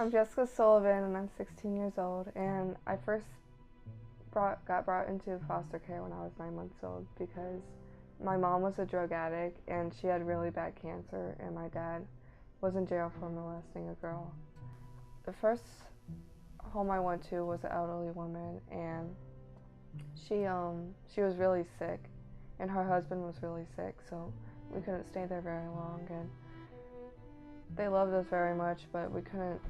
I'm Jessica Sullivan and I'm 16 years old, and I first got brought into foster care when I was 9 months old because my mom was a drug addict and she had really bad cancer, and my dad was in jail for molesting a girl. The first home I went to was an elderly woman, and she was really sick and her husband was really sick, so we couldn't stay there very long, and they loved us very much, but we couldn't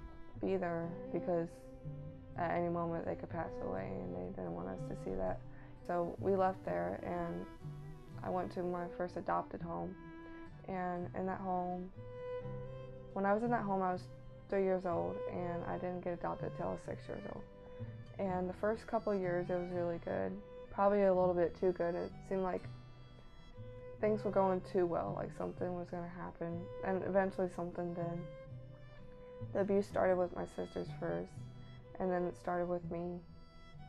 be there because at any moment they could pass away and they didn't want us to see that. So we left there and I went to my first adopted home. And in that home, when I was in that home, I was 3 years old and I didn't get adopted until I was 6 years old. And the first couple of years it was really good, probably a little bit too good. It seemed like things were going too well, like something was going to happen, and eventually something did. The abuse started with my sisters first, and then it started with me.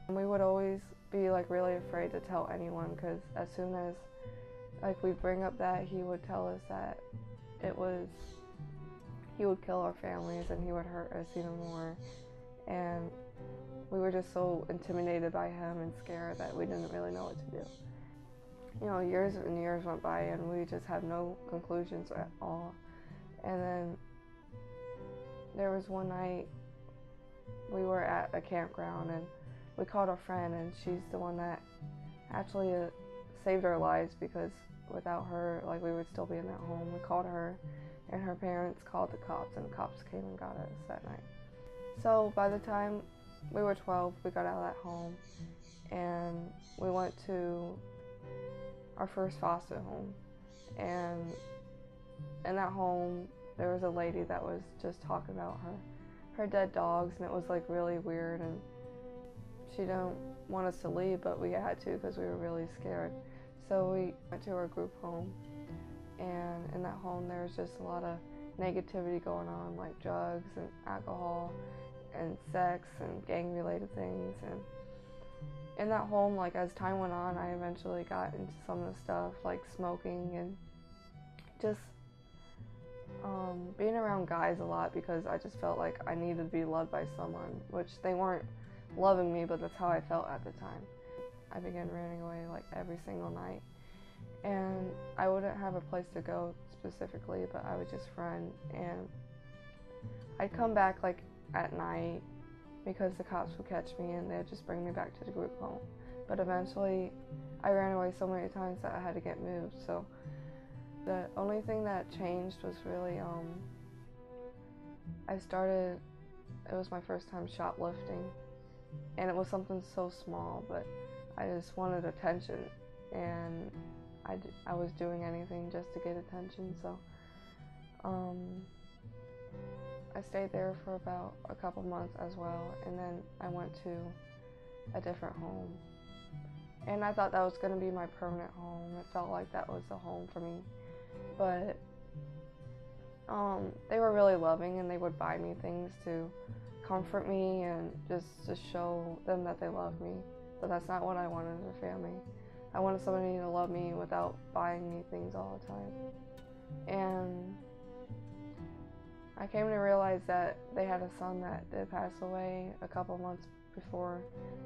And we would always be like really afraid to tell anyone, because as soon as like we'd bring up that, he would tell us that he would kill our families and he would hurt us even more. And we were just so intimidated by him and scared that we didn't really know what to do. You know, years and years went by and we just had no conclusions at all. And then there was one night we were at a campground and we called a friend, and she's the one that actually saved our lives, because without her, like, we would still be in that home. We called her and her parents called the cops, and the cops came and got us that night. So by the time we were 12, we got out of that home and we went to our first foster home. And in that home there was a lady that was just talking about her dead dogs, and it was like really weird, and she didn't want us to leave, but we had to because we were really scared. So we went to her group home, and in that home there was just a lot of negativity going on, like drugs and alcohol and sex and gang related things. And in that home, like, as time went on, I eventually got into some of the stuff like smoking and just being around guys a lot, because I just felt like I needed to be loved by someone, which they weren't loving me, but that's how I felt at the time. I began running away like every single night, and I wouldn't have a place to go specifically, but I would just run, and I'd come back like at night because the cops would catch me and they'd just bring me back to the group home. But eventually I ran away so many times that I had to get moved. So the only thing that changed was really it was my first time shoplifting, and it was something so small, but I just wanted attention, and I was doing anything just to get attention. So I stayed there for about a couple months as well, and then I went to a different home. And I thought that was going to be my permanent home. It felt like that was the home for me. But they were really loving, and they would buy me things to comfort me and just to show them that they loved me. But that's not what I wanted as a family. I wanted somebody to love me without buying me things all the time. And I came to realize that they had a son that did pass away a couple months before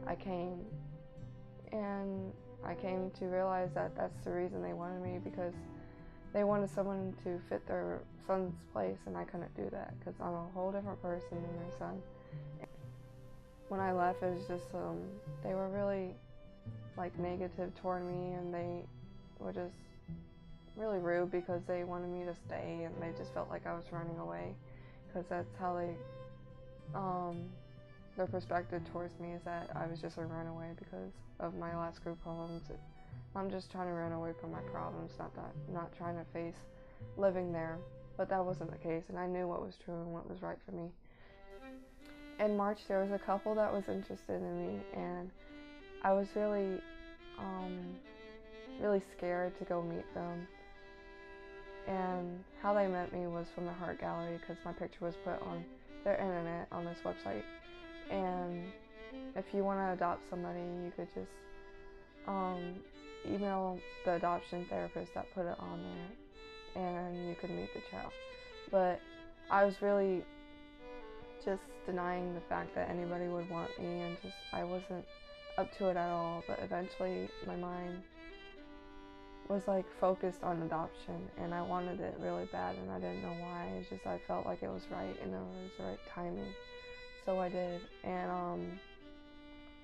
I came. And I came to realize that that's the reason they wanted me, because they wanted someone to fit their son's place, and I couldn't do that because I'm a whole different person than their son. When I left, it was just, they were really like negative toward me, and they were just really rude because they wanted me to stay, and they just felt like I was running away, because that's how they, their perspective towards me is that I was just a runaway because of my last group homes. I'm just trying to run away from my problems, not trying to face living there. But that wasn't the case, and I knew what was true and what was right for me. In March, there was a couple that was interested in me, and I was really, really scared to go meet them. And how they met me was from the Heart Gallery, because my picture was put on their internet on this website. And if you want to adopt somebody, you could just email the adoption therapist that put it on there, and you could meet the child. But I was really just denying the fact that anybody would want me, and just I wasn't up to it at all. But eventually my mind was like focused on adoption, and I wanted it really bad, and I didn't know why. It's just I felt like it was right and it was the right timing, so I did. And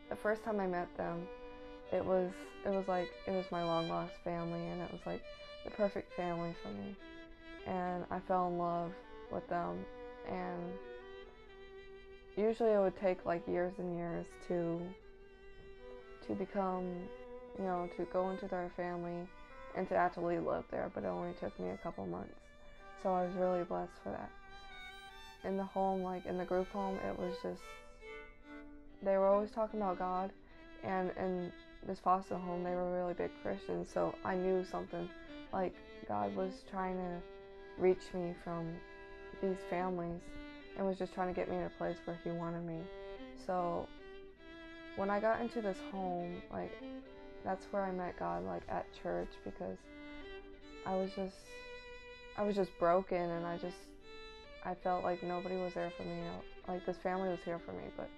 the first time I met them, it was my long lost family, and it was like the perfect family for me, and I fell in love with them. And usually it would take like years and years to become, to go into their family and to actually live there, but it only took me a couple months. So I was really blessed for that. In the home, like in the group home, it was just, they were always talking about God, and in this foster home, they were really big Christians, so I knew something, like God was trying to reach me from these families and was just trying to get me in a place where He wanted me. So when I got into this home, like, that's where I met God, like at church, because I was just broken, and I felt like nobody was there for me. Like, this family was here for me, but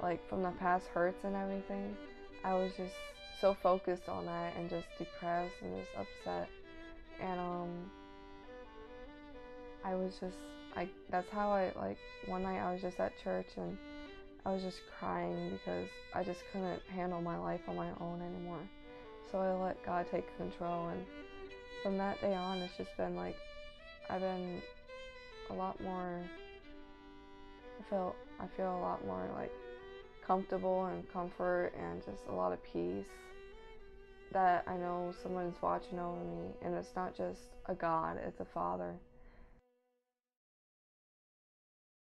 like from the past hurts and everything, I was just so focused on that and just depressed and just upset. And that's how one night I was just at church, and I was just crying because I just couldn't handle my life on my own anymore. So I let God take control, and from that day on, it's just been like, I've been a lot more, I feel a lot more like comfortable and comfort and just a lot of peace, that I know someone's watching over me, and it's not just a God, it's a Father.